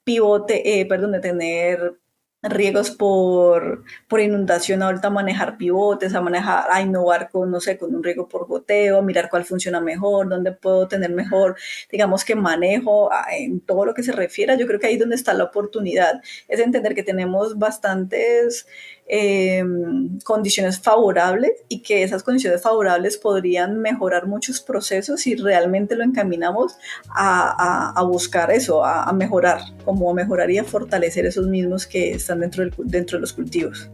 de tener riegos por inundación, ahorita manejar pivotes, a innovar con, no sé, con un riego por goteo, mirar cuál funciona mejor, dónde puedo tener mejor, digamos que manejo en todo lo que se refiera. Yo creo que ahí es donde está la oportunidad, es entender que tenemos bastantes eh, condiciones favorables y que esas condiciones favorables podrían mejorar muchos procesos si realmente lo encaminamos a buscar eso, a mejorar, como a mejorar y a fortalecer esos mismos que están dentro de los cultivos.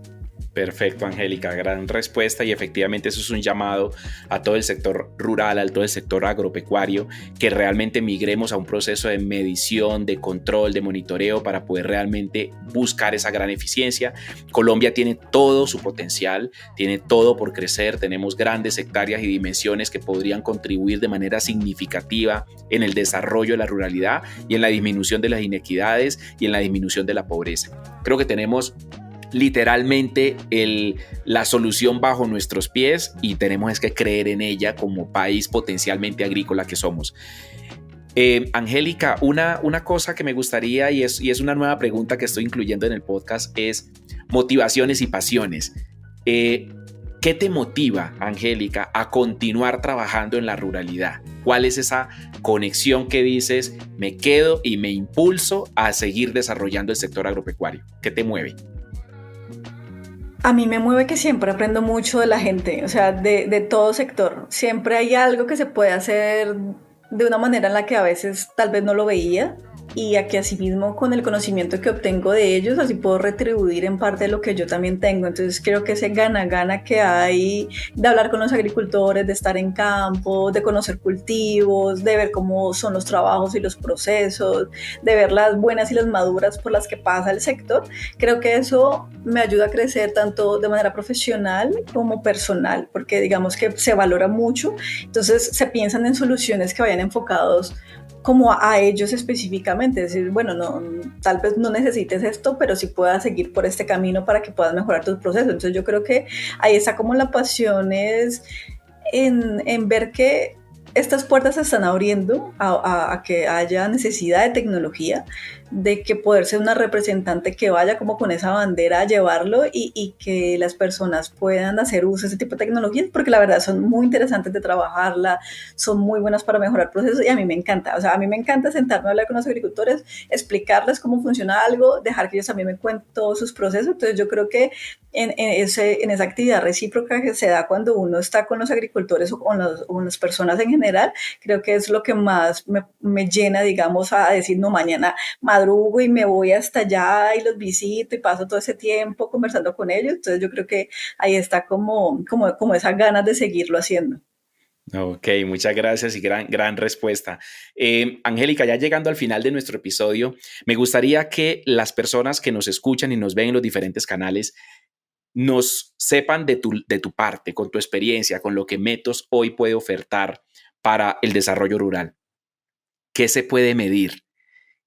Perfecto, Angélica, gran respuesta y efectivamente eso es un llamado a todo el sector rural, a todo el sector agropecuario, que realmente migremos a un proceso de medición, de control, de monitoreo para poder realmente buscar esa gran eficiencia. Colombia tiene todo su potencial, tiene todo por crecer, tenemos grandes hectáreas y dimensiones que podrían contribuir de manera significativa en el desarrollo de la ruralidad y en la disminución de las inequidades y en la disminución de la pobreza. Creo que tenemos literalmente la solución bajo nuestros pies y tenemos es que creer en ella como país potencialmente agrícola que somos. Angélica, una cosa que me gustaría y es una nueva pregunta que estoy incluyendo en el podcast es motivaciones y pasiones. ¿Qué te motiva, Angélica, a continuar trabajando en la ruralidad? ¿Cuál es esa conexión que dices, me quedo y me impulso a seguir desarrollando el sector agropecuario? ¿Qué te mueve? A mí me mueve que siempre aprendo mucho de la gente, o sea, de todo sector. Siempre hay algo que se puede hacer de una manera en la que a veces tal vez no lo veía y a que asimismo con el conocimiento que obtengo de ellos, así puedo retribuir en parte de lo que yo también tengo. Entonces creo que ese gana-gana que hay de hablar con los agricultores, de estar en campo, de conocer cultivos, de ver cómo son los trabajos y los procesos, de ver las buenas y las maduras por las que pasa el sector, creo que eso me ayuda a crecer tanto de manera profesional como personal, porque digamos que se valora mucho, entonces se piensan en soluciones que vayan enfocados como a ellos específicamente, es decir, bueno, no, tal vez no necesites esto, pero sí puedas seguir por este camino para que puedas mejorar tus procesos. Entonces yo creo que ahí está como la pasión es en ver que estas puertas se están abriendo a que haya necesidad de tecnología, de que poder ser una representante que vaya como con esa bandera a llevarlo y que las personas puedan hacer uso de ese tipo de tecnologías, porque la verdad son muy interesantes de trabajarla, son muy buenas para mejorar procesos y a mí me encanta, o sea, a mí me encanta sentarme a hablar con los agricultores, explicarles cómo funciona algo, dejar que ellos también me cuenten todos sus procesos. Entonces yo creo que en esa actividad recíproca que se da cuando uno está con los agricultores o con las personas en general, creo que es lo que más me llena, digamos, a decir, no, mañana madrugo y me voy hasta allá y los visito y paso todo ese tiempo conversando con ellos. Entonces yo creo que ahí está como esas ganas de seguirlo haciendo. Ok, muchas gracias y gran respuesta. Angélica, ya llegando al final de nuestro episodio, me gustaría que las personas que nos escuchan y nos ven en los diferentes canales nos sepan de tu parte, con tu experiencia, con lo que Metos hoy puede ofertar para el desarrollo rural. ¿Qué se puede medir?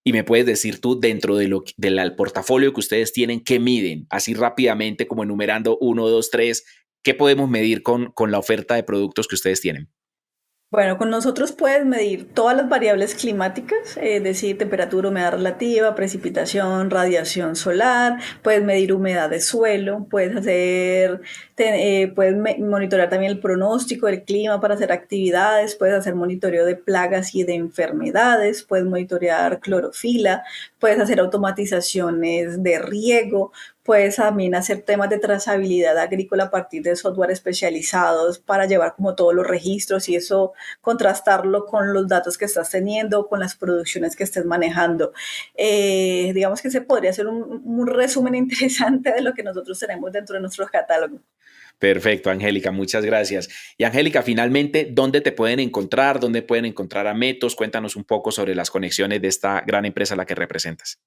Y me puedes decir tú, dentro del portafolio que ustedes tienen, ¿qué miden? Así rápidamente, como enumerando 1, 2, 3, ¿qué podemos medir con la oferta de productos que ustedes tienen? Bueno, con nosotros puedes medir todas las variables climáticas, es decir, temperatura, humedad relativa, precipitación, radiación solar, puedes medir humedad de suelo, puedes monitorear también el pronóstico del clima para hacer actividades, puedes hacer monitoreo de plagas y de enfermedades, puedes monitorear clorofila, puedes hacer automatizaciones de riego, puedes también hacer temas de trazabilidad agrícola a partir de software especializados para llevar como todos los registros y eso contrastarlo con los datos que estás teniendo, con las producciones que estés manejando. Digamos que se podría hacer un resumen interesante de lo que nosotros tenemos dentro de nuestros catálogos. Perfecto, Angélica, muchas gracias. Y Angélica, finalmente, ¿dónde te pueden encontrar? ¿Dónde pueden encontrar a Metos? Cuéntanos un poco sobre las conexiones de esta gran empresa a la que representas.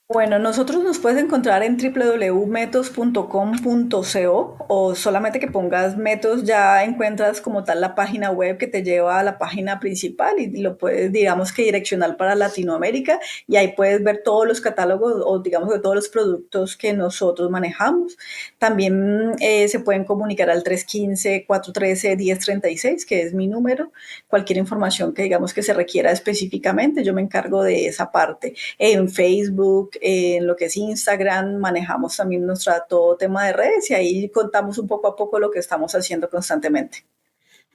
Bueno, nosotros nos puedes encontrar en www.metos.com.co o solamente que pongas Metos ya encuentras como tal la página web que te lleva a la página principal y lo puedes, digamos que direccionar para Latinoamérica y ahí puedes ver todos los catálogos o digamos que todos los productos que nosotros manejamos. También se pueden comunicar al 315-413-1036, que es mi número. Cualquier información que digamos que se requiera específicamente, yo me encargo de esa parte. En Facebook, en lo que es Instagram, manejamos también todo tema de redes y ahí contamos un poco a poco lo que estamos haciendo constantemente.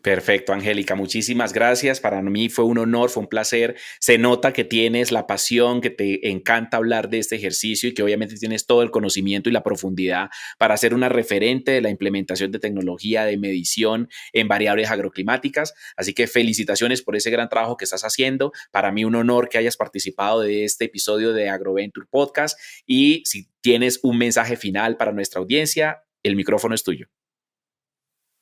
Perfecto, Angélica, muchísimas gracias. Para mí fue un honor, fue un placer. Se nota que tienes la pasión, que te encanta hablar de este ejercicio y que obviamente tienes todo el conocimiento y la profundidad para ser una referente de la implementación de tecnología de medición en variables agroclimáticas. Así que felicitaciones por ese gran trabajo que estás haciendo. Para mí un honor que hayas participado de este episodio de AgroVenture Podcast y si tienes un mensaje final para nuestra audiencia, el micrófono es tuyo.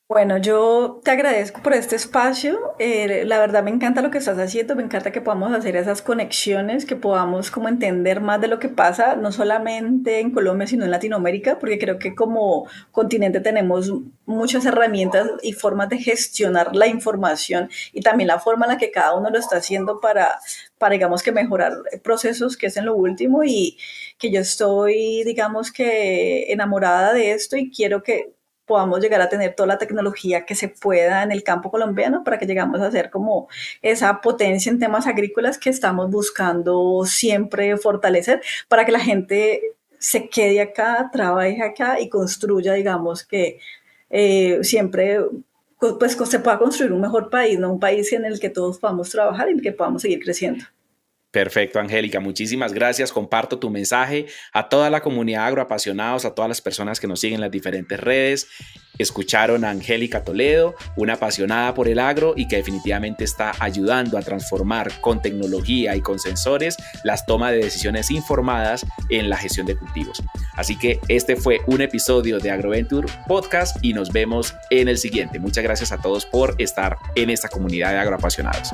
Bueno, yo te agradezco por este espacio. La verdad me encanta lo que estás haciendo, me encanta que podamos hacer esas conexiones, que podamos como entender más de lo que pasa, no solamente en Colombia, sino en Latinoamérica, porque creo que como continente tenemos muchas herramientas y formas de gestionar la información y también la forma en la que cada uno lo está haciendo para digamos que mejorar procesos, que es en lo último, y que yo estoy, digamos que enamorada de esto y quiero que podamos llegar a tener toda la tecnología que se pueda en el campo colombiano para que llegamos a ser como esa potencia en temas agrícolas que estamos buscando siempre fortalecer para que la gente se quede acá, trabaje acá y construya, digamos que siempre pues se pueda construir un mejor país, ¿no? Un país en el que todos podamos trabajar y en el que podamos seguir creciendo. Perfecto, Angélica. Muchísimas gracias. Comparto tu mensaje a toda la comunidad agroapasionados, a todas las personas que nos siguen en las diferentes redes. Escucharon a Angélica Toledo, una apasionada por el agro y que definitivamente está ayudando a transformar con tecnología y con sensores las tomas de decisiones informadas en la gestión de cultivos. Así que este fue un episodio de AgroVenture Podcast y nos vemos en el siguiente. Muchas gracias a todos por estar en esta comunidad de agroapasionados.